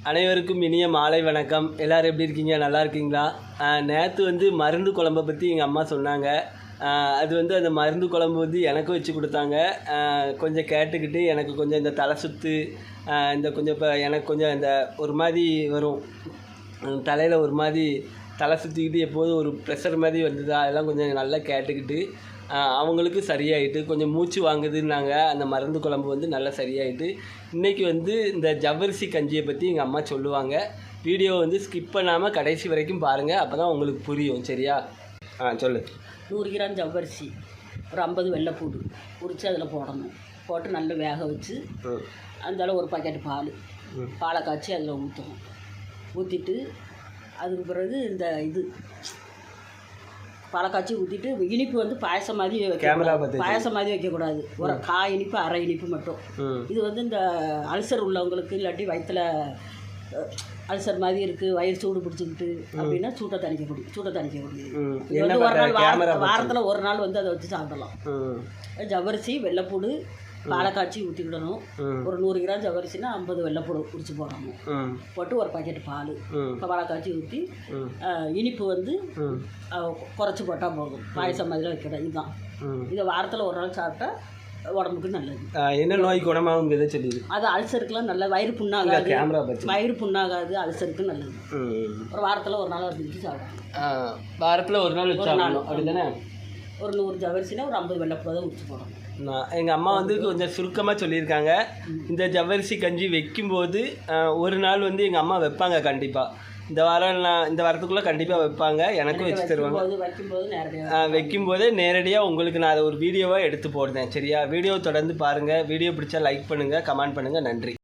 அனைவருக்கும் இனிய மாலை வணக்கம். எல்லோரும் எப்படி இருக்கீங்க? நல்லா இருக்கீங்களா? நேற்று வந்து மருந்து குழம்பை பற்றி எங்கள் அம்மா சொன்னாங்க. அது வந்து அந்த மருந்து குழம்பு வந்து எனக்கும் வச்சு கொடுத்தாங்க. கொஞ்சம் கேட்டுக்கிட்டு எனக்கு கொஞ்சம் இந்த தலை சுற்று இந்த கொஞ்சம் இப்போ எனக்கு கொஞ்சம் இந்த ஒரு மாதிரி வரும் தலையில் ஒரு மாதிரி தலை சுற்றிக்கிட்டு எப்போதும் ஒரு ப்ரெஷர் மாதிரி வந்ததா அதெல்லாம் கொஞ்சம் நல்லா கேட்டுக்கிட்டு அவங்களுக்கு சரியாயிட்டு கொஞ்சம் மூச்சு வாங்குதுன்னாங்க. அந்த மருந்து குழம்பு வந்து நல்லா சரியாயிட்டு இன்றைக்கி வந்து இந்த ஜவ்வரிசி கஞ்சியை பற்றி எங்கள் அம்மா சொல்லுவாங்க. வீடியோ வந்து ஸ்கிப் பண்ணாமல் கடைசி வரைக்கும் பாருங்கள், அப்போ தான் உங்களுக்கு புரியும். சரியா? சொல்லு. 100 கிராம் ஜவ்வரிசி, ஒரு 50 வெள்ளைப்பூடு உரித்து அதில் போடணும். போட்டு நல்லா வேக வச்சு அந்தால ஒரு பாக்கெட்டு பாலை காய்ச்சி அதில் ஊற்றணும். ஊற்றிட்டு அதுக்கு பிறகு இந்த பாலை காய்ச்சி ஊற்றிட்டு இனிப்பு வந்து பாயசம் மாதிரி வைக்கக்கூடாது. ஒரு காய் இனிப்பு அரை இனிப்பு மட்டும். இது வந்து இந்த அல்சர் உள்ளவங்களுக்கு இல்லாட்டி வயிற்றில் அல்சர் மாதிரி இருக்குது, வயிறு சூடு பிடிச்சிக்கிட்டு அப்படின்னா சூட்டை தணிக்கக்கூடியது. இது வந்து ஒரு நாள் வாரத்தில் ஒரு நாள் வந்து அதை வச்சு சாப்பிடலாம். ஜவ்வரிசி, வெள்ளைப்பூடு, பாலை காய்ச்சி ஊற்றிக்கிடணும். ஒரு 100 கிராம் ஜவ்வரிசினா 50 வெள்ளைப்பூடு உரிச்சு போடணும். போட்டு ஒரு பாக்கெட் பாலை காய்ச்சி ஊற்றி இனிப்பு வந்து குறைச்சி போட்டால் போதும். பாயசம் மாதிரி வைக்கணும். இதுதான். இதை வாரத்தில் ஒரு நாள் சாப்பிட்டா உடம்புக்கு நல்லது. என்ன நோய் குணமாகும் சொல்லிடு. அது அல்சருக்குலாம் நல்ல வயிறு புண்ணாகாது, அல்சருக்கு நல்லது. ஒரு வாரத்தில் ஒரு நாள் வச்சு சாப்பிடணும். வாரத்தில் ஒரு நாள் அப்படிதானே? ஒரு 100 ஜவ்வரிசினா ஒரு 50 வெள்ளைப்பூடு தான் உரிச்சு போடணும். எங்கள் அம்மா வந்து கொஞ்சம் சுருக்கமாக சொல்லியிருக்காங்க. இந்த ஜவ்வரிசி கஞ்சி வைக்கும்போது ஒரு நாள் வந்து எங்கள் அம்மா வைப்பாங்க கண்டிப்பாக. இந்த வாரத்துக்குள்ளே கண்டிப்பாக வைப்பாங்க. எனக்கும் வச்சு தருவாங்க. வைக்கும்போதே நேரடியாக உங்களுக்கு நான் அதை ஒரு வீடியோவாக எடுத்து போடுறேன். சரியா? வீடியோ தொடர்ந்து பாருங்கள். வீடியோ பிடிச்சா லைக் பண்ணுங்கள், கமெண்ட் பண்ணுங்கள். நன்றி.